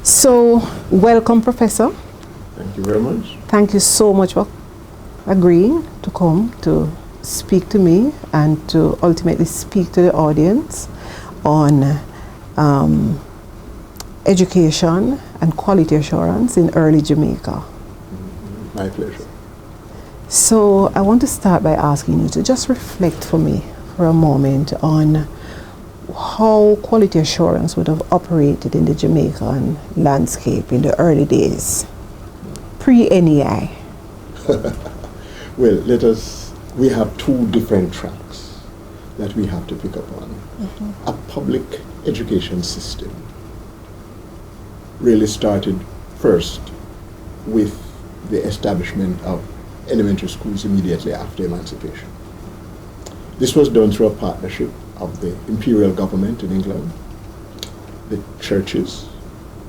So, welcome, Professor. Thank you very much. Thank you so much for agreeing to come to speak to me and to ultimately speak to the audience on education and quality assurance in early Jamaica. My pleasure. So I want to start by asking you to just reflect for me for a moment on how quality assurance would have operated in the Jamaican landscape in the early days, pre-NEI. Well, we have two different tracks that we have to pick up on. A public education system really started first with the establishment of elementary schools immediately after emancipation. This was done through a partnership of the imperial government in England, the churches,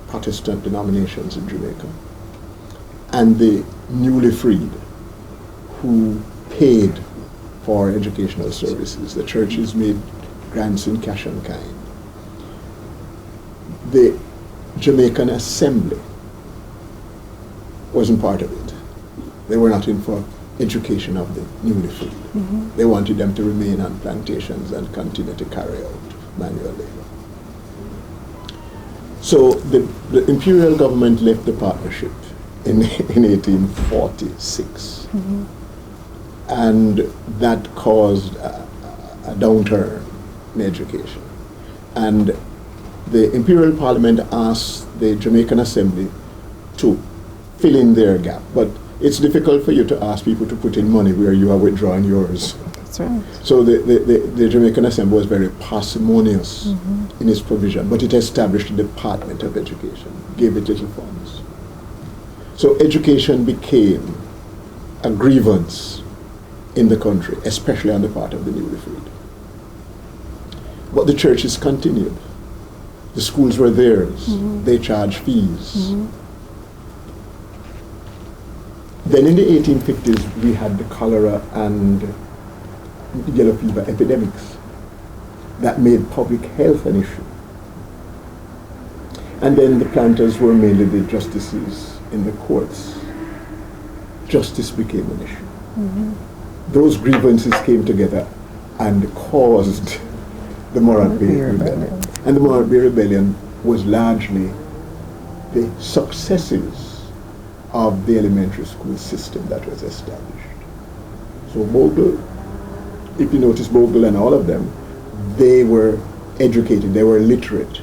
Protestant denominations in Jamaica, and the newly freed who paid for educational services. The churches made grants in cash and kind. The Jamaican Assembly wasn't part of it. They were not in for education of the newly freed. They wanted them to remain on plantations and continue to carry out manual labor. So the imperial government left the partnership in 1846. And that caused a downturn in education. And the Imperial Parliament asked the Jamaican Assembly to fill in their gap. But it's difficult for you to ask people to put in money where you are withdrawing yours. That's right. So the Jamaican Assembly was very parsimonious in its provision, but it established the Department of Education, gave it little funds. So education became a grievance in the country, especially on the part of the newly freed. But the churches continued. The schools were theirs. They charged fees. Then in the 1850s, we had the cholera and yellow fever epidemics that made public health an issue. And then the planters were mainly the justices in the courts. Justice became an issue. Those grievances came together and caused the Morant Bay Rebellion. And the Morant Bay Rebellion was largely the successes of the elementary school system that was established. So Bogle, if you notice Bogle and all of them, they were educated, they were literate,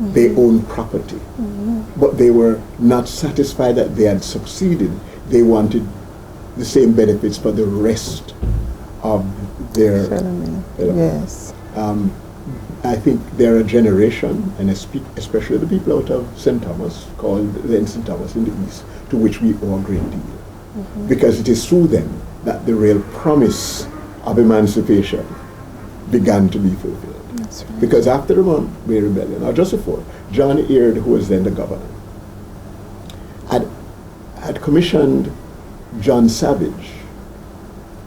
they owned property, but they were not satisfied that they had succeeded. They wanted the same benefits for the rest of their fellow. Yes. I think they're a generation, and especially the people out of St. Thomas, called then St. Thomas in the East, to which we owe a great deal. Because it is through them that the real promise of emancipation began to be fulfilled. That's right. Because after the Morant Bay Rebellion, or just before, John Eard, who was then the governor, had commissioned John Savage,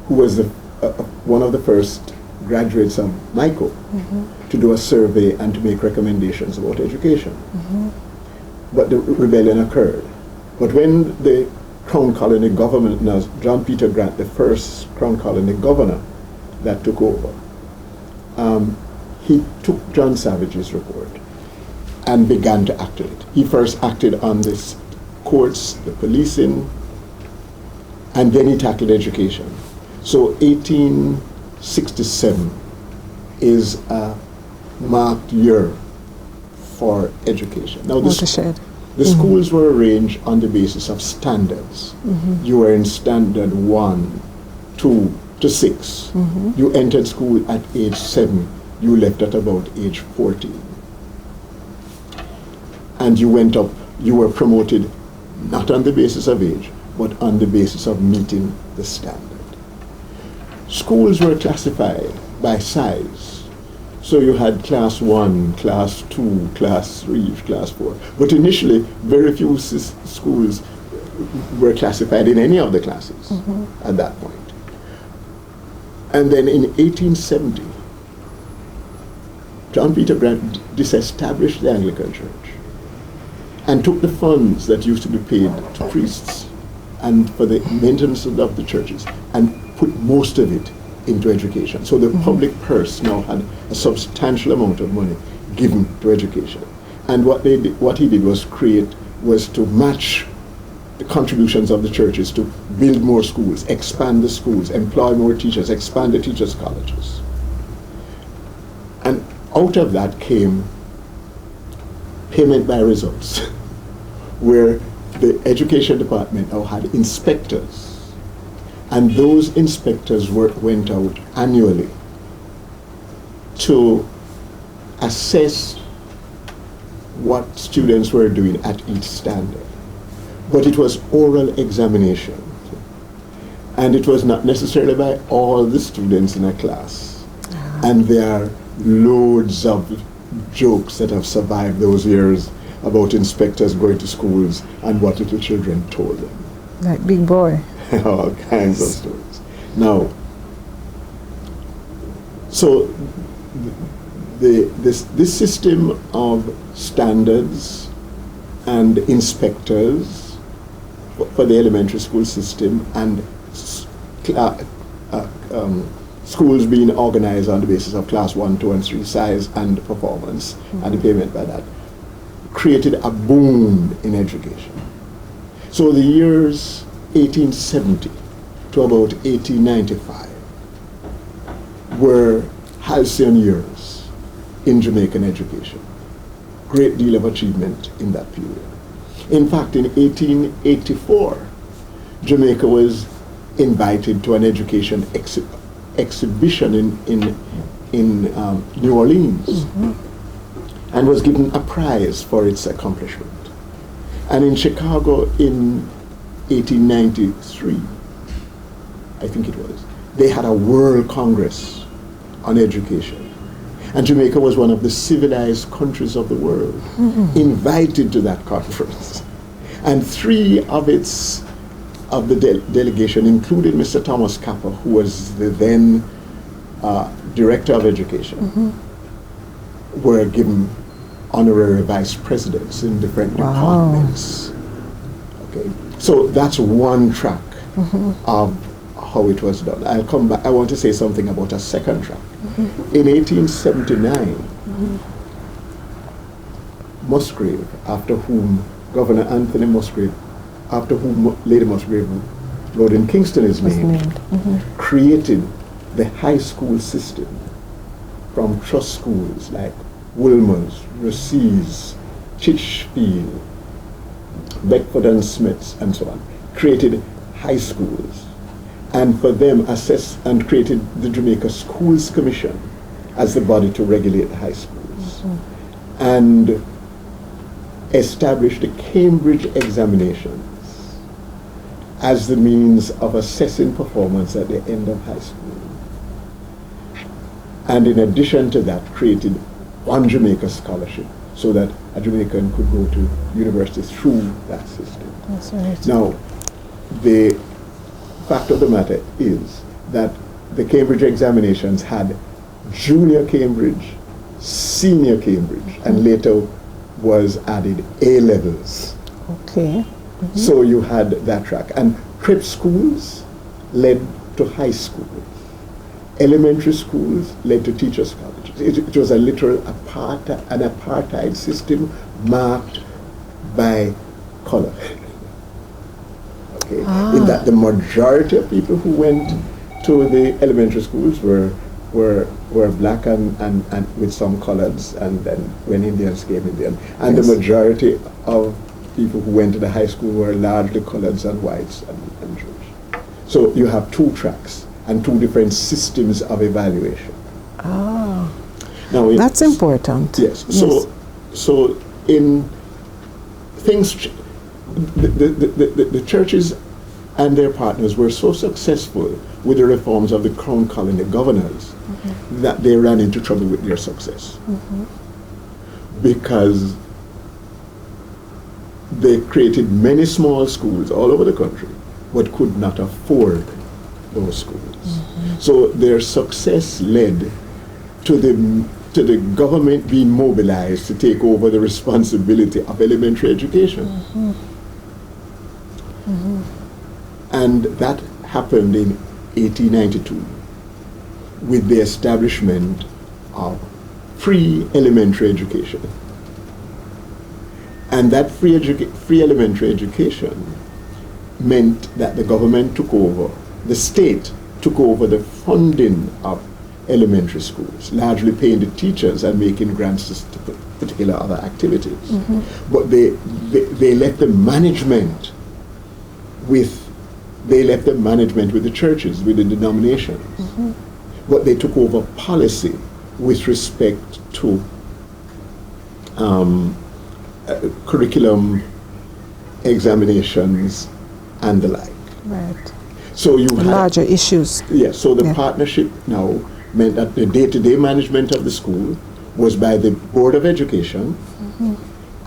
who was one of the first graduates of MICO, to do a survey and to make recommendations about education. But the rebellion occurred. But when the Crown Colony government, now John Peter Grant, the first Crown Colony governor that took over, he took John Savage's report and began to act on it. He first acted on this courts, the policing, and then he tackled education. So 1867 is a marked year for education. Now the schools were arranged on the basis of standards. You were in standard 1, 2 to 6. You entered school at age 7. You left at about age 14. And you went up, you were promoted not on the basis of age, but on the basis of meeting the standard. Schools were classified by size. So you had class 1, class 2, class 3, class 4. But initially, very few schools were classified in any of the classes at that point. And then in 1870, John Peter Grant disestablished the Anglican Church and took the funds that used to be paid to priests and for the maintenance of the churches and put most of it into education. So the public purse now had a substantial amount of money given to education. And what he did was to match the contributions of the churches to build more schools, expand the schools, employ more teachers, expand the teachers' colleges. And out of that came payment by results, where the education department now had inspectors, and those inspectors went out annually to assess what students were doing at each standard. But it was oral examination, and it was not necessarily by all the students in a class. And there are loads of jokes that have survived those years about inspectors going to schools and what little children told them. Like Big Boy. All kinds of stories. Now, so this system of standards and inspectors for the elementary school system, and schools being organized on the basis of class 1, 2, and 3 size and performance, and the payment by that, created a boom in education. So the years 1870 to about 1895 were halcyon years in Jamaican education. Great deal of achievement in that period. In fact, in 1884, Jamaica was invited to an education exhibition in New Orleans, and was given a prize for its accomplishment. And in Chicago in 1893, I think it was, they had a World Congress on education. And Jamaica was one of the civilized countries of the world, invited to that conference. And 3 of the delegation, including Mr. Thomas Capper, who was the then director of education, were given honorary vice presidents in different departments. Okay, so that's one track of how it was done. I'll come back. I want to say something about a second track. In 1879, Musgrave, after whom Governor Anthony Musgrave, after whom Lady Musgrave Road in Kingston is named, created the high school system from trust schools like Wilmer's, Rossi's, Chitchfield, Beckford and Smith's, and so on. Created high schools, and for them assessed and created the Jamaica Schools Commission as the body to regulate the high schools, and established the Cambridge examinations as the means of assessing performance at the end of high school. And in addition to that, created one Jamaica scholarship so that a Jamaican could go to university through that system. That's right. Now, the fact of the matter is that the Cambridge examinations had junior Cambridge, senior Cambridge, and later was added A-levels. Okay. So you had that track. And prep schools led to high schools. Elementary schools led to teachers' colleges. It was a literal apartheid system marked by color. Okay. In that the majority of people who went to the elementary schools were black and with some colors, and then when Indians came, Indian. And the majority of people who went to the high school were largely coloreds and whites and Jewish. So you have 2 tracks and 2 different systems of evaluation. Now That's important. Yes. So in things, the churches and their partners were so successful with the reforms of the Crown Colony governors that they ran into trouble with their success. Because they created many small schools all over the country, but could not afford those schools. So their success led to the to the government being mobilized to take over the responsibility of elementary education. And that happened in 1892 with the establishment of free elementary education. And that free elementary education meant that the government took over, the state took over the funding of elementary schools, largely paying the teachers and making grants to particular other activities. But they left the management with the churches, with the denominations. But they took over policy with respect to curriculum examinations and the like. Right. So you had larger issues. Yes. So the partnership now meant that the day-to-day management of the school was by the Board of Education,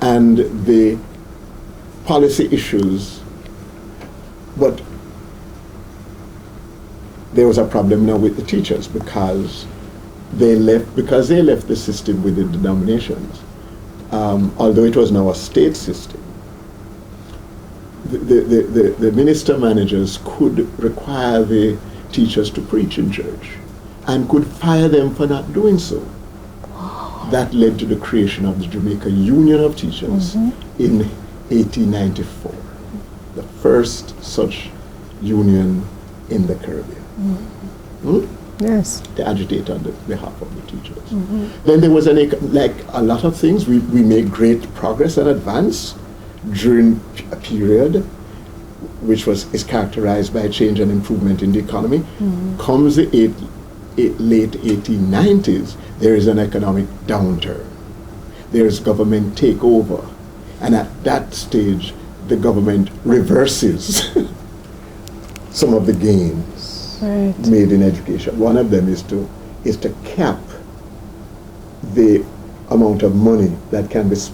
and the policy issues. But there was a problem now with the teachers because they left the system with the denominations. Although it was now a state system, the minister managers could require the teachers to preach in church and could fire them for not doing so. Wow. That led to the creation of the Jamaica Union of Teachers in 1894, the first such union in the Caribbean. Yes. To agitate on behalf of the teachers. Then there was like a lot of things. We made great progress and advance during a period which is characterized by change and improvement in the economy. Comes the late 1890s, there is an economic downturn. There is government takeover, and at that stage, the government reverses some of the gains made in education. One of them is to cap the amount of money that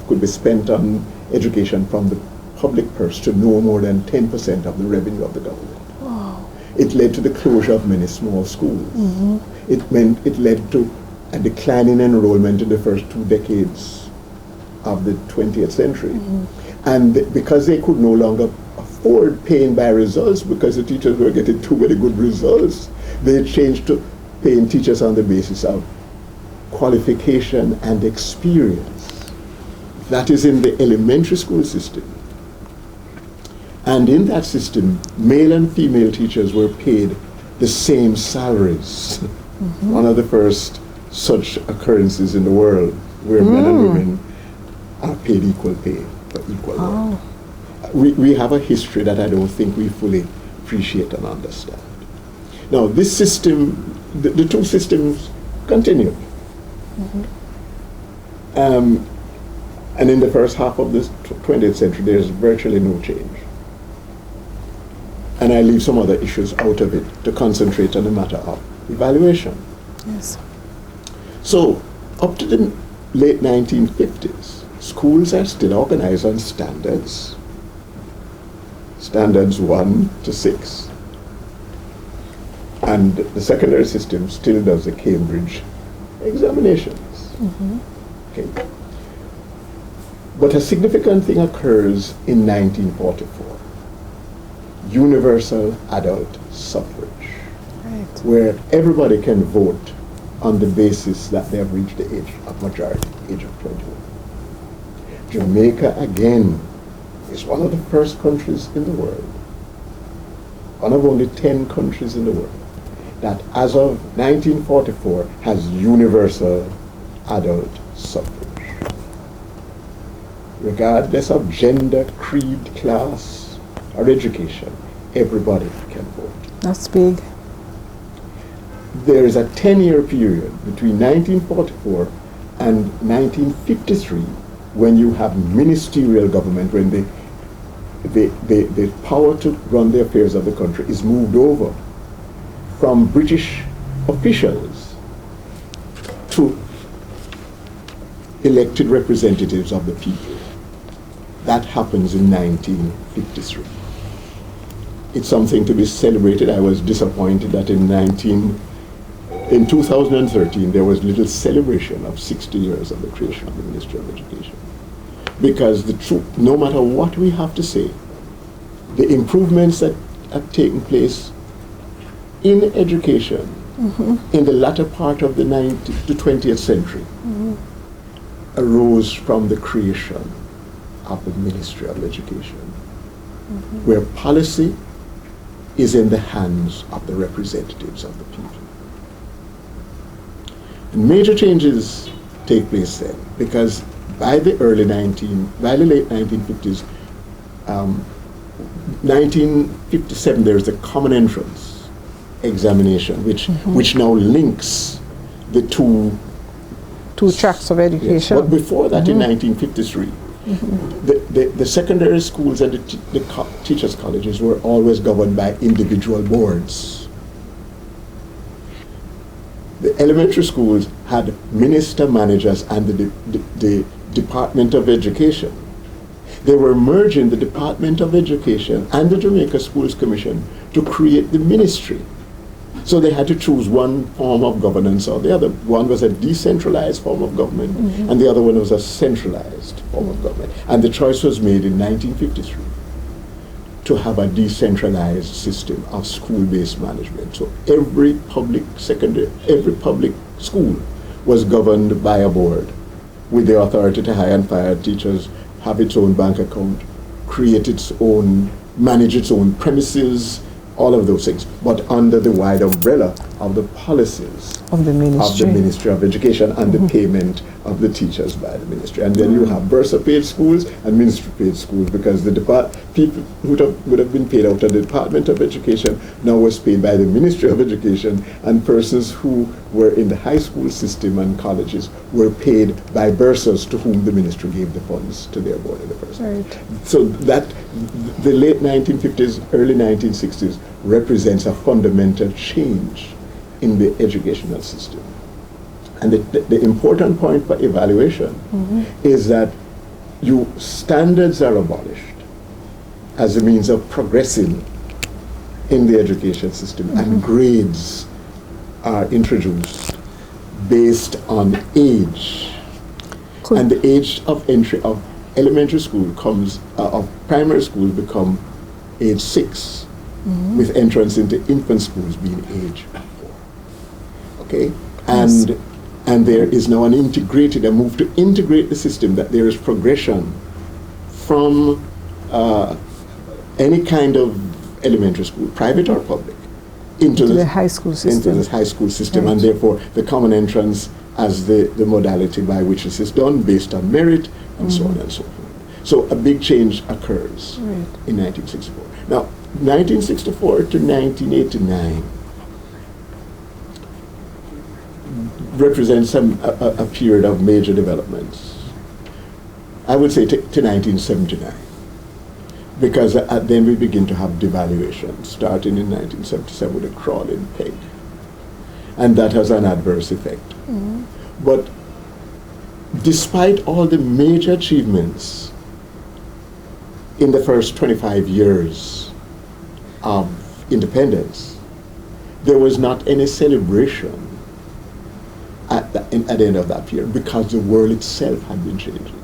could be spent on education from the public purse to no more than 10% of the revenue of the government. Wow. It led to the closure of many small schools. It led to a decline in enrollment in the first 2 decades of the 20th century. And because they could no longer afford paying by results because the teachers were getting too many good results, they changed to paying teachers on the basis of qualification and experience. That is in the elementary school system. And in that system, male and female teachers were paid the same salaries. One of the first such occurrences in the world where men and women are paid equal pay for equal work. We have a history that I don't think we fully appreciate and understand. Now, this system, the two systems continued. And in the first half of the 20th century, there's virtually no change. And I leave some other issues out of it to concentrate on the matter of evaluation. Yes. So, up to the late 1950s, schools are still organized on standards 1 to 6. And the secondary system still does the Cambridge examinations. Okay. But a significant thing occurs in 1944. Universal adult suffrage, where everybody can vote on the basis that they have reached the age of majority, age of 21. Jamaica, again, is one of the first countries in the world, one of only 10 countries in the world, that as of 1944 has universal adult suffrage. Regardless of gender, creed, class, or education, everybody can vote. That's big. There is a 10-year period between 1944 and 1953 when you have ministerial government, when the power to run the affairs of the country is moved over from British officials to elected representatives of the people. That happens in 1953. It's something to be celebrated. I was disappointed that in in 2013, there was a little celebration of 60 years of the creation of the Ministry of Education. Because the truth, no matter what we have to say, the improvements that have taken place in education in the latter part of the 20th century arose from the creation of the Ministry of Education, where policy is in the hands of the representatives of the people. And major changes take place then, because by the late 1950s, 1957, there's the Common Entrance examination, which now links the two tracks of education. Yes. But before that, in 1953, the secondary schools and the teachers' colleges were always governed by individual boards. The elementary schools had minister managers and the Department of Education. They were merging the Department of Education and the Jamaica Schools Commission to create the ministry. So they had to choose one form of governance or the other. One was a decentralized form of government, and the other one was a centralized form of government. And the choice was made in 1953 to have a decentralized system of school-based management. So every public school was governed by a board with the authority to hire and fire teachers, have its own bank account, manage its own premises, all of those things, but under the wide umbrella of the policies of the Ministry of Education and the payment of the teachers by the ministry. And then you have Bursa-paid schools and ministry-paid schools, because the people who would have been paid out of the Department of Education now was paid by the Ministry of Education, and persons who were in the high school system and colleges were paid by bursars to whom the ministry gave the funds to their board in the first place. Right. So that the late 1950s, early 1960s represents a fundamental change in the educational system. And the important point for evaluation is that standards are abolished as a means of progressing in the education system, and grades are introduced based on age. And the age of entry of elementary school of primary school become age 6, with entrance into infant schools being age 4. Okay? And there is now a move to integrate the system, that there is progression from any kind of elementary school, private or public, into the high school system. Into this high school system, Right. and therefore the common entrance as the modality by which this is done, based on merit, and so on and so forth. So a big change occurs in 1964. Now, 1964 to 1989 represents a period of major developments. I would say to 1979, because then we begin to have devaluation, starting in 1977 with a crawling peg, and that has an adverse effect. But despite all the major achievements in the first 25 years of independence, there was not any celebration at the end of that period, because the world itself had been changing.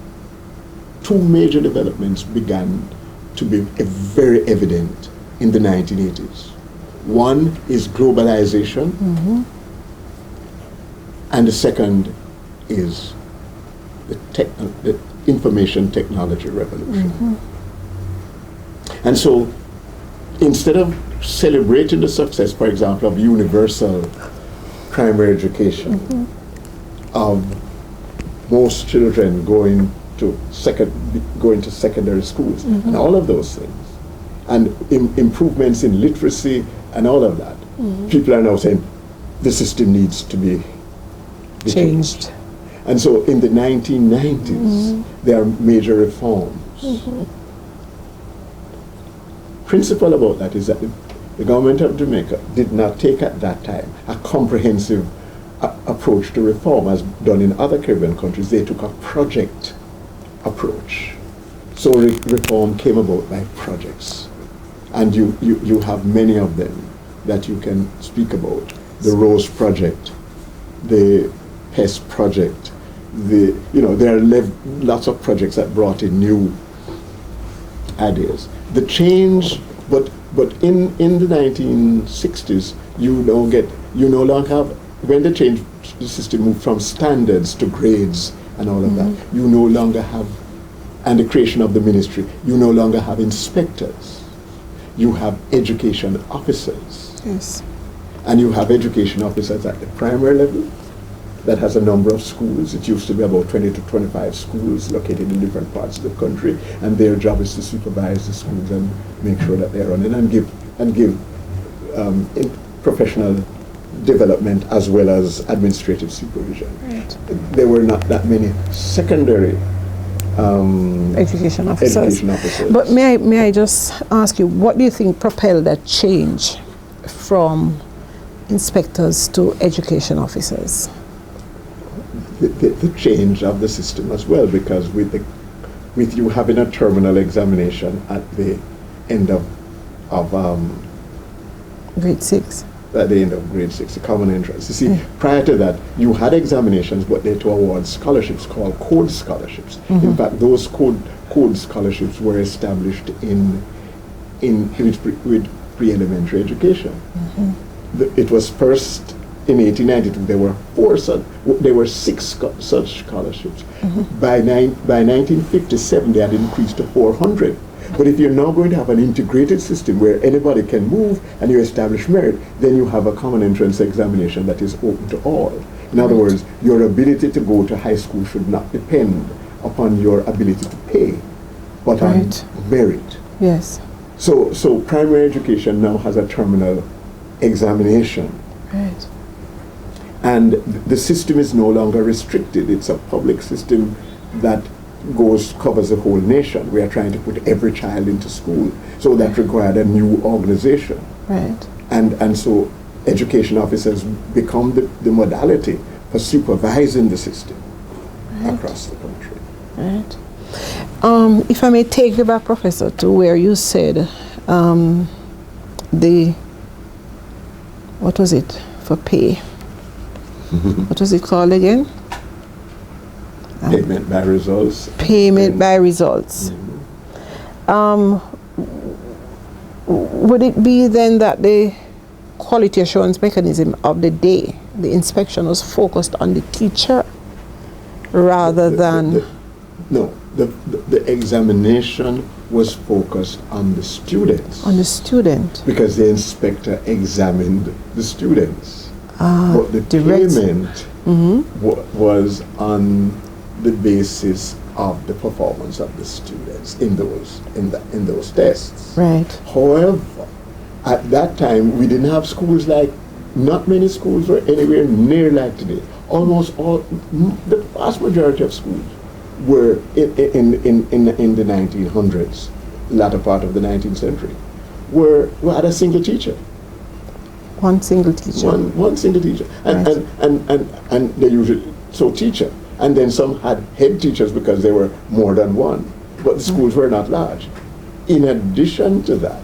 Two major developments began to be very evident in the 1980s. One is globalization, and the second is the information technology revolution. And so, instead of celebrating the success, for example, of universal primary education, of most children going to secondary schools, and all of those things, and improvements in literacy and all of that, people are now saying the system needs to be changed. And so in the 1990s, there are major reforms. Principle about that is that the government of Jamaica did not take at that time a comprehensive approach to reform as done in other Caribbean countries. They took a project approach. So reform came about by projects. And you have many of them that you can speak about. The Rose Project the PEST project, there are lots of projects that brought in new ideas. The change, but in the 1960s, you no longer have, when the change, the system moved from standards to grades and all of that, you no longer have, and the creation of the ministry, you no longer have inspectors. You have education officers. Yes. And you have education officers at the primary level that has a number of schools. It used to be about 20 to 25 schools located in different parts of the country, and their job is to supervise the schools and make sure that they're running and give professional development as well as administrative supervision. Right. There were not that many secondary education officers. But may I just ask you, what do you think propelled that change from inspectors to education officers? The change of the system as well, because with you having a terminal examination at the end of grade 6. At the end of grade 6, the common entrance. You see, prior to that, you had examinations, but they to award scholarships called code scholarships. In fact, those code scholarships were established with pre-elementary education. It was first in 1892. There were 6 such scholarships. By 1957, they had increased to 400. But if you're now going to have an integrated system where anybody can move and you establish merit, then you have a common entrance examination that is open to all. In other words, your ability to go to high school should not depend upon your ability to pay, but on merit. Yes. So primary education now has a terminal examination. Right. And the system is no longer restricted. It's a public system that covers the whole nation. We are trying to put every child into school. So that required a new organization. Right. And so education officers become the modality for supervising the system across the country. Right. If I may take you back, Professor, to where you said what was it for pay? What was it called again? Payment by results. Payment by results. Would it be then that the quality assurance mechanism of the day, the inspection, was focused on the teacher rather than... No, the examination was focused on the students. On the student. Because the inspector examined the students. But the direct payment was on the basis of the performance of the students in those tests. Right. However, at that time we didn't have schools not many schools were anywhere near like today. Almost all, the vast majority of schools were in the 1900s, latter part of the 19th century, had a single teacher. One single teacher. One single teacher, and they usually teacher. And then some had head teachers because there were more than one, but the schools were not large. In addition to that,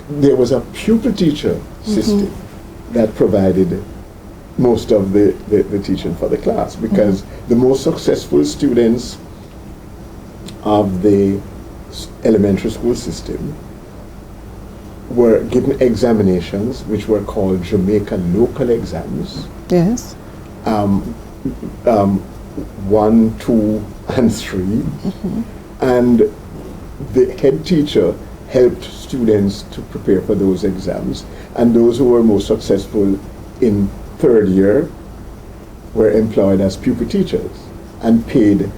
there was a pupil teacher system that provided most of the teaching for the class, because the most successful students of the elementary school system were given examinations which were called Jamaica local exams. Yes. 1, 2, and 3, and the head teacher helped students to prepare for those exams, and those who were most successful in 3rd year were employed as pupil teachers and paid.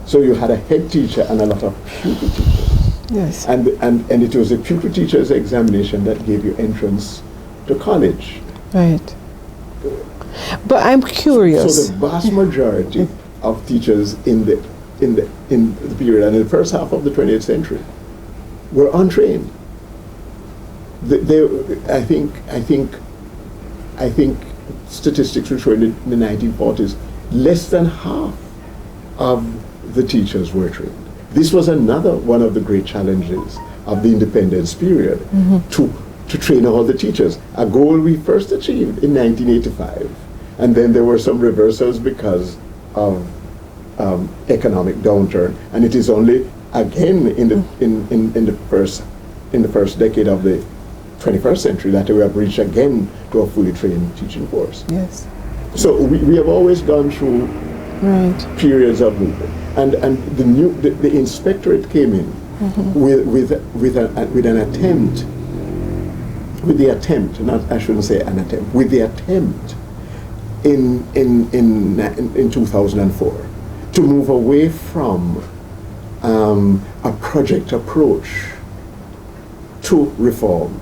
So you had a head teacher and a lot of pupil teachers. Yes. And it was a pupil teacher's examination that gave you entrance to college. Right. But I'm curious. So the vast majority of teachers in the period and in the first half of the 20th century were untrained. I think statistics will show in the 1940s less than half of the teachers were trained. This was another one of the great challenges of the independence period, to train all the teachers. A goal we first achieved in 1985 And then there were some reversals because of economic downturn, and it is only again in the first decade of the 21st century that we have reached again to a fully trained teaching force. Yes. So we have always gone through periods of movement, and the inspectorate came in with the attempt in 2004 to move away from a project approach to reform,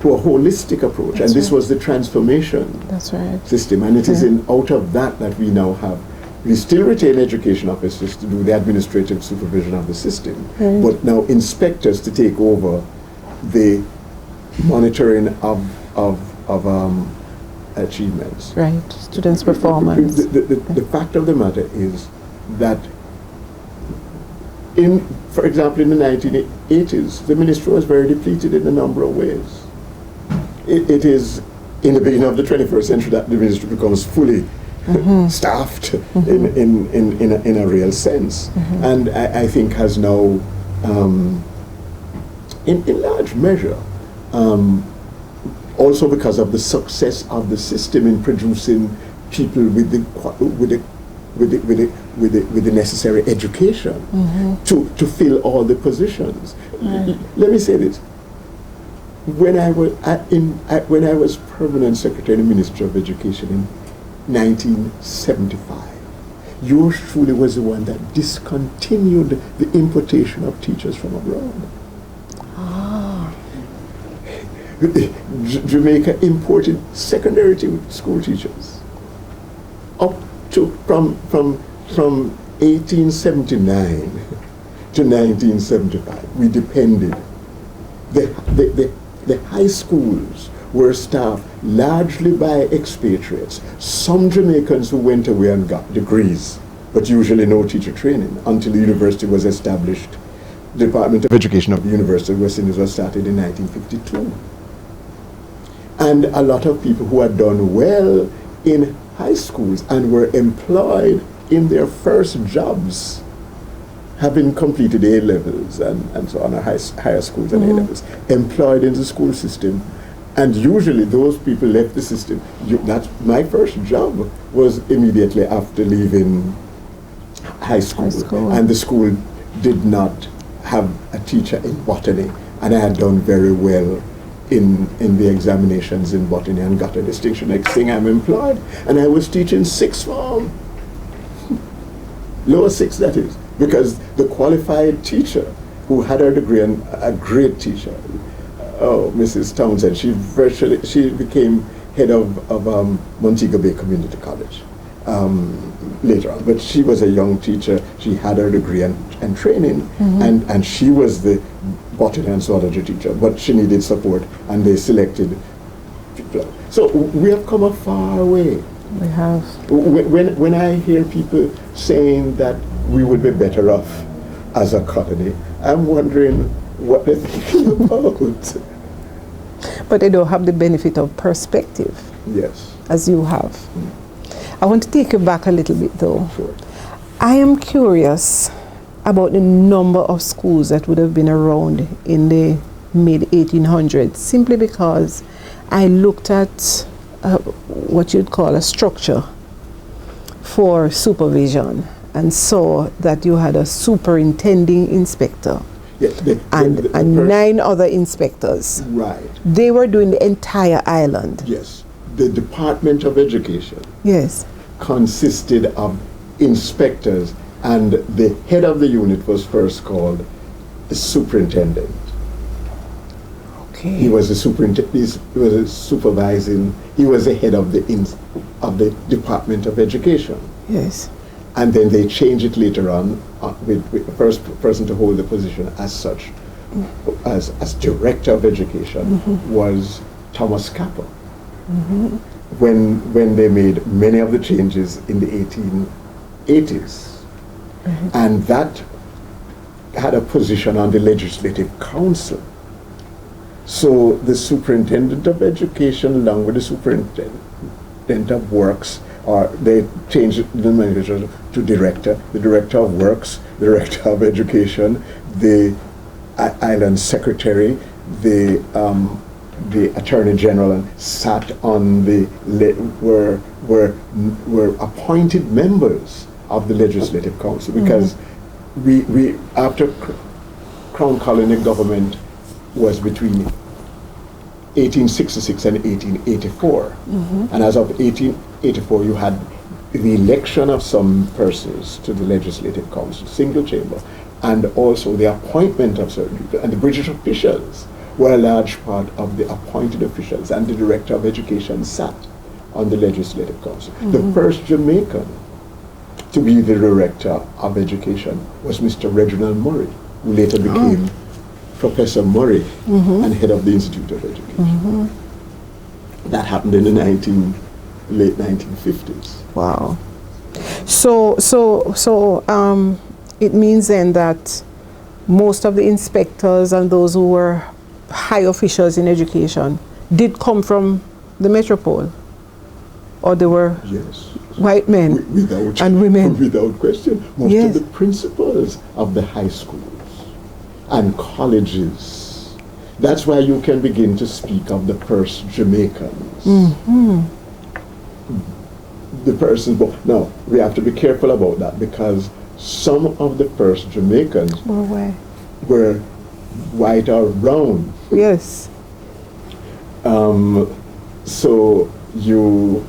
to a holistic approach. That's and this right. was the transformation That's right. system. And it is out of that we now have, we still retain education officers to do the administrative supervision of the system, but now inspectors to take over the monitoring of achievements. Right. Students' performance. The fact of the matter is that for example, in the 1980s, the ministry was very depleted in a number of ways. It is in the beginning of the 21st century that the ministry becomes fully staffed in a real sense, and I think has now, in large measure, also because of the success of the system in producing people with the necessary education to fill all the positions. Let me say this: when I was permanent secretary in the Ministry of Education in 1975, yours truly was the one that discontinued the importation of teachers from abroad. Jamaica imported secondary school teachers up to from 1879 to 1975. We depended. The high schools were staffed largely by expatriates, some Jamaicans who went away and got degrees, but usually no teacher training until the university was established. The Department of Education of the University of West Indies was started in 1952. And a lot of people who had done well in high schools and were employed in their first jobs, having completed A-levels and so on, higher schools and A-levels, employed in the school system. And usually those people left the system. My first job was immediately after leaving high school. And the school did not have a teacher in botany, and I had done very well in the examinations in botany and got a distinction. Next thing, I'm employed, and I was teaching sixth form, lower sixth, that is, because the qualified teacher who had her degree, and a great teacher, Mrs. Townsend, she became head of Montego Bay Community College later on. But she was a young teacher. She had her degree and training, and she was the botany and zoology teacher. But she needed support, and they selected people. So we have come a far way. We have. When I hear people saying that we would be better off as a colony, I'm wondering what they're thinking about. But they don't have the benefit of perspective. Yes. As you have. I want to take you back a little bit though. Sure. I am curious about the number of schools that would have been around in the mid-1800s, simply because I looked at what you'd call a structure for supervision and saw that you had a superintending inspector. Yes, and 9 other inspectors. Right. They were doing the entire island. Yes. The Department of Education consisted of inspectors, and the head of the unit was first called the superintendent. Okay. He was a superintendent. He was a supervising. He was the head of the Department of Education. Yes. And then they changed it later on with the first person to hold the position as such, as Director of Education, was Thomas Capper. When they made many of the changes in the 1880s. And that had a position on the Legislative Council. So the Superintendent of Education, along with the Superintendent Superintendent of Works, or they changed the nomenclature to Director, the Director of Works, the Director of Education, the Island Secretary, the Attorney General, and sat on were appointed members of the Legislative Council, because we after Crown Colony government was between 1866 and 1884, and as of 1884 you had the election of some persons to the Legislative Council, single chamber, and also the appointment of certain people, and the British officials were a large part of the appointed officials, and the Director of Education sat on the Legislative Council. The first Jamaican to be the Director of Education was Mr. Reginald Murray, who later became Professor Murray and head of the Institute of Education. That happened in the late 1950s. Wow. So it means then that most of the inspectors and those who were high officials in education did come from the metropole, or they were white men and women. Without question. Most of the principals of the high schools and colleges. That's why you can begin to speak of the first Jamaicans. The persons, now we have to be careful about that, because some of the first Jamaicans were white or brown. Yes. So you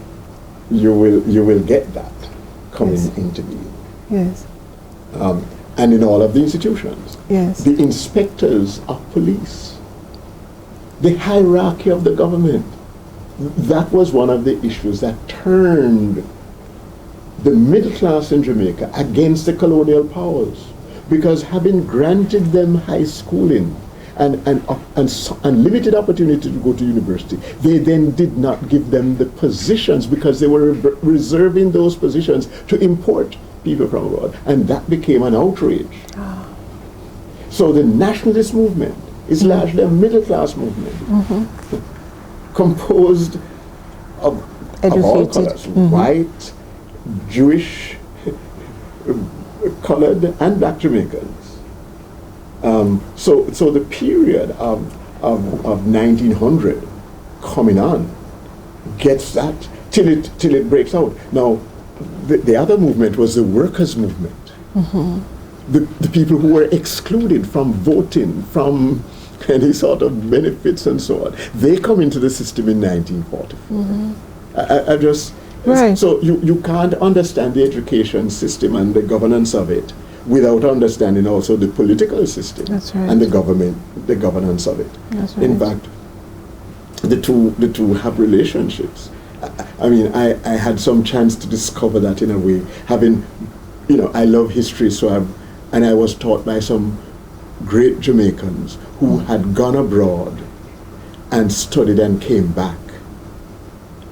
will get that coming into being. Yes. And in all of the institutions. Yes. The inspectors of police, the hierarchy of the government. That was one of the issues that turned the middle class in Jamaica against the colonial powers, because having granted them high schooling and limited opportunity to go to university, they then did not give them the positions, because they were reserving those positions to import people from abroad, and that became an outrage. So the nationalist movement is largely a middle class movement, composed of all colors, white, Jewish, colored, and black Jamaicans. So the period of 1900 coming on gets that till it breaks out. Now, the other movement was the workers' movement. The people who were excluded from voting, from any sort of benefits and so on. They come into the system in 1944. So you can't understand the education system and the governance of it without understanding also the political system and the governance of it. In fact, the two have relationships. I mean, I had some chance to discover that in a way, having, I love history, and I was taught by some great Jamaicans who had gone abroad and studied and came back.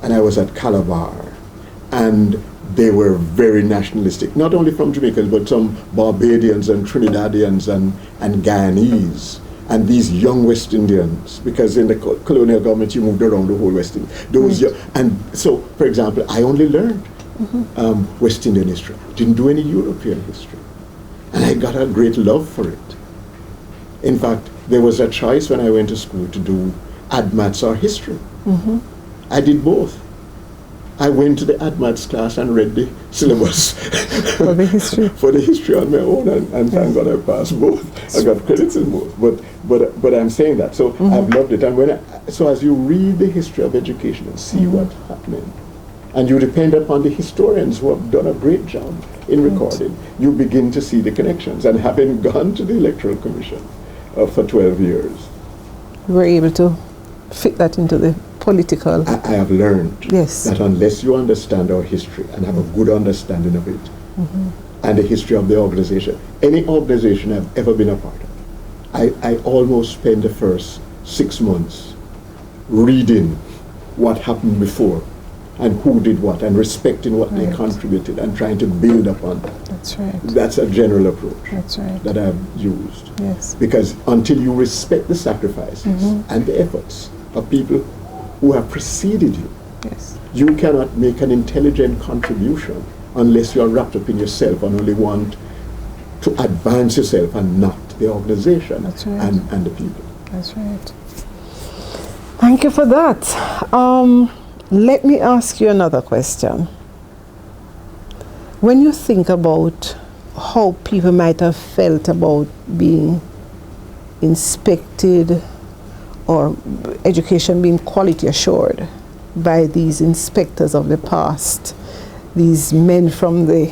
And I was at Calabar, and they were very nationalistic, not only from Jamaicans, but some Barbadians and Trinidadians and Guyanese, and these young West Indians, because in the colonial government you moved around the whole West Indies. And so, for example, I only learned West Indian history, didn't do any European history. And I got a great love for it. In fact, there was a choice when I went to school to do AdMaths or history. I did both. I went to the AdMaths class and read the syllabus for the history on my own, and thank God I passed both. I got credits in both. But I'm saying that. So I've loved it. And so as you read the history of education and see what's happening, and you depend upon the historians who have done a great job in recording, you begin to see the connections. And having gone to the Electoral Commission for 12 years, you were able to fit that into the political. I have learned that unless you understand our history and have a good understanding of it, and the history of the organization, any organization I've ever been a part of, I almost spend the first 6 months reading what happened before and who did what, and respecting what they contributed and trying to build upon that. That's right. That's a general approach that I've used. Because until you respect the sacrifices and the efforts of people who have preceded you, Yes. You cannot make an intelligent contribution unless you are wrapped up in yourself and only want to advance yourself and not the organization. That's right. and the people. That's right. Thank you for that. Let me ask you another question. When you think about how people might have felt about being inspected or education being quality assured by these inspectors of the past, these men from the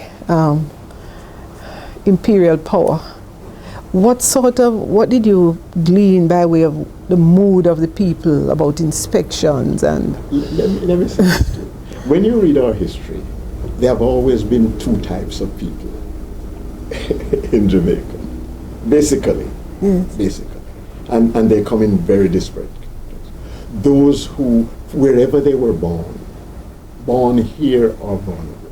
imperial power, what did you glean by way of the mood of the people about inspections? And let me say this to you. When you read our history, there have always been two types of people in Jamaica, basically. yes. Basically, and they come in very disparate. Those who, wherever they were born here or born abroad,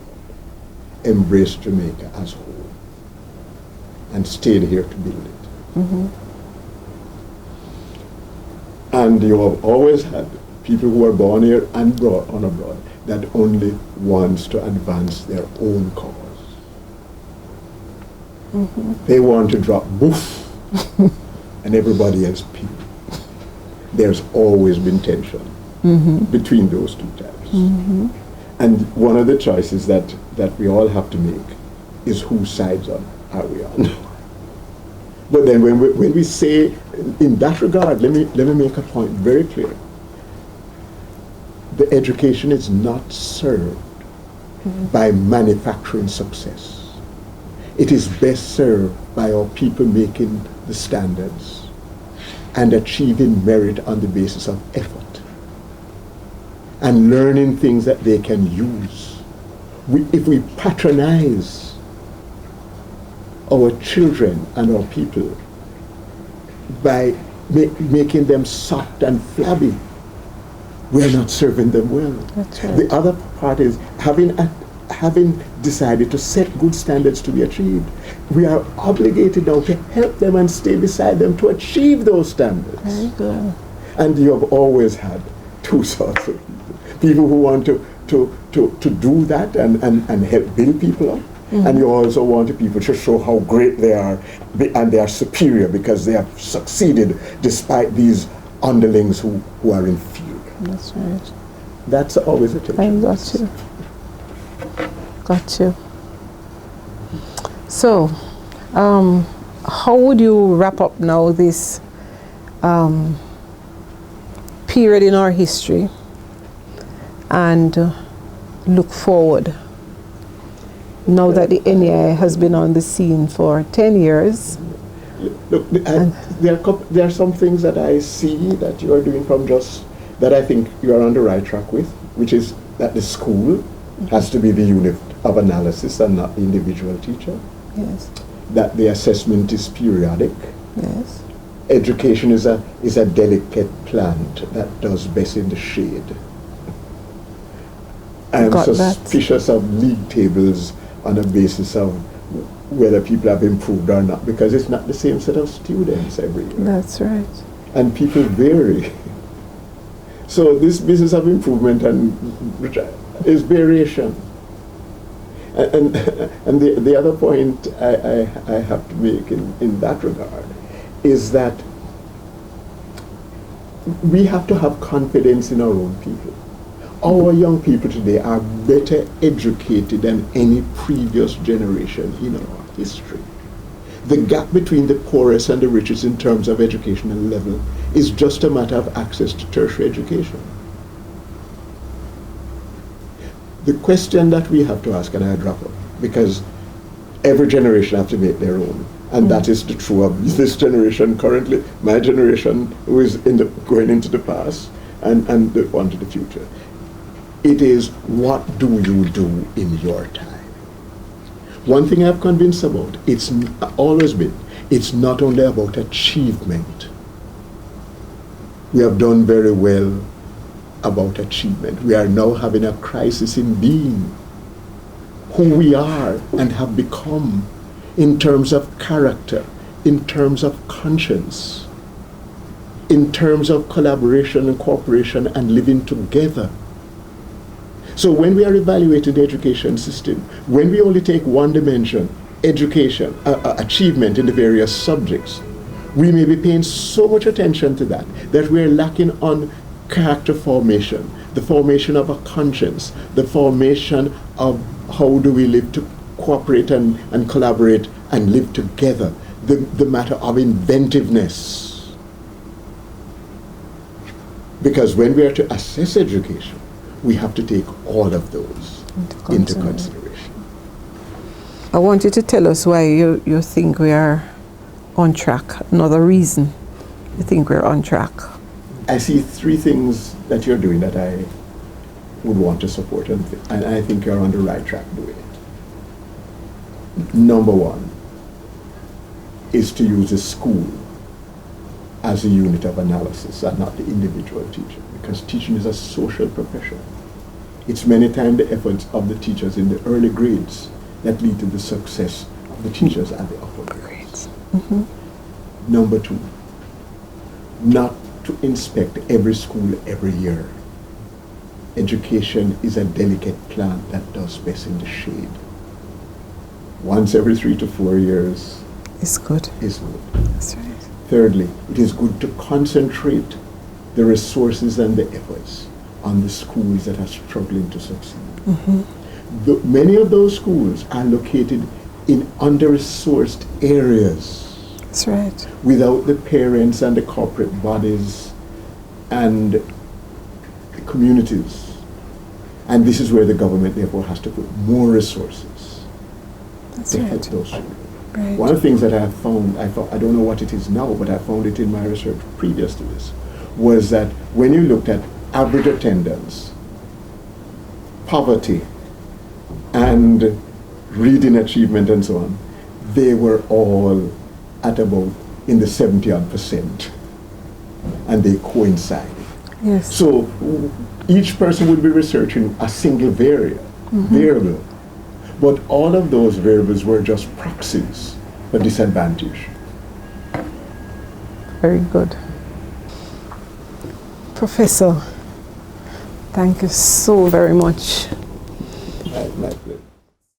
embraced Jamaica as whole and stayed here to build it. Mm-hmm. And you have always had people who are born here and brought on abroad that only wants to advance their own cause. Mm-hmm. They want to drop boof and everybody else pew. There's always been tension Mm-hmm. between those two types. Mm-hmm. And one of the choices that we all have to make is whose sides are we on. But then when we say, in that regard, let me make a point very clear. The education is not served by manufacturing success. It is best served by our people making the standards and achieving merit on the basis of effort and learning things that they can use. If we patronize our children and our people by making them soft and flabby, we are not serving them well. That's right. The other part is having decided to set good standards to be achieved, we are obligated now to help them and stay beside them to achieve those standards. Very good. And you have always had two sorts of people. People who want to do that and help build people up. Mm-hmm. And you also want people to show how great they are and they are superior because they have succeeded despite these underlings who are inferior. That's right. That's always a tension. I got you. Got you. So, how would you wrap up now this period in our history and look forward? Now that the NEI has been on the scene for 10 years. Look, there are some things that I see that you are doing that I think you are on the right track with, which is that the school has to be the unit of analysis and not the individual teacher. Yes. That the assessment is periodic. Yes. Education is a delicate plant that does best in the shade. I am suspicious of league tables on a basis of whether people have improved or not, because it's not the same set of students every year. That's right. And people vary. So this business of improvement is variation. And the other point I have to make in that regard is that we have to have confidence in our own people. Our young people today are better educated than any previous generation in our history. The gap between the poorest and the richest in terms of educational level is just a matter of access to tertiary education. The question that we have to ask, and I drop up, because every generation has to make their own, and that is the true of this generation currently, my generation who is going into the past, and the one to the future. It is, what do you do in your time? One thing I've convinced about, it's always been, it's not only about achievement. We have done very well about achievement. We are now having a crisis in being who we are and have become in terms of character, in terms of conscience, in terms of collaboration and cooperation and living together. So when we are evaluating the education system, when we only take one dimension, education, achievement in the various subjects, we may be paying so much attention to that we're lacking on character formation, the formation of a conscience, the formation of how do we live to cooperate and collaborate and live together, the matter of inventiveness. Because when we are to assess education, we have to take all of those into consideration. I want you to tell us why you think we are on track. Another reason you think we're on track. I see three things that you're doing that I would want to support, and I think you're on the right track doing it. Number one is to use the school as a unit of analysis and not the individual teacher, because teaching is a social profession. It's many times the efforts of the teachers in the early grades that lead to the success of the teachers at the upper grades. Mm-hmm. Number two, not to inspect every school every year. Education is a delicate plant that does best in the shade. Once every 3 to 4 years is good. That's right. Thirdly, it is good to concentrate the resources and the efforts on the schools that are struggling to succeed. Mm-hmm. Many of those schools are located in under-resourced areas. That's right. Without the parents and the corporate bodies and the communities. And this is where the government therefore has to put more resources to help those children. Right. One of the things that I have found, I don't know what it is now, but I found it in my research previous to this, was that when you looked at average attendance, poverty, and reading achievement and so on, they were all at about in the 70-odd%, and they coincide. Yes. So each person would be researching a single variable, but all of those variables were just proxies for disadvantage. Very good. Professor, thank you so very much. My pleasure.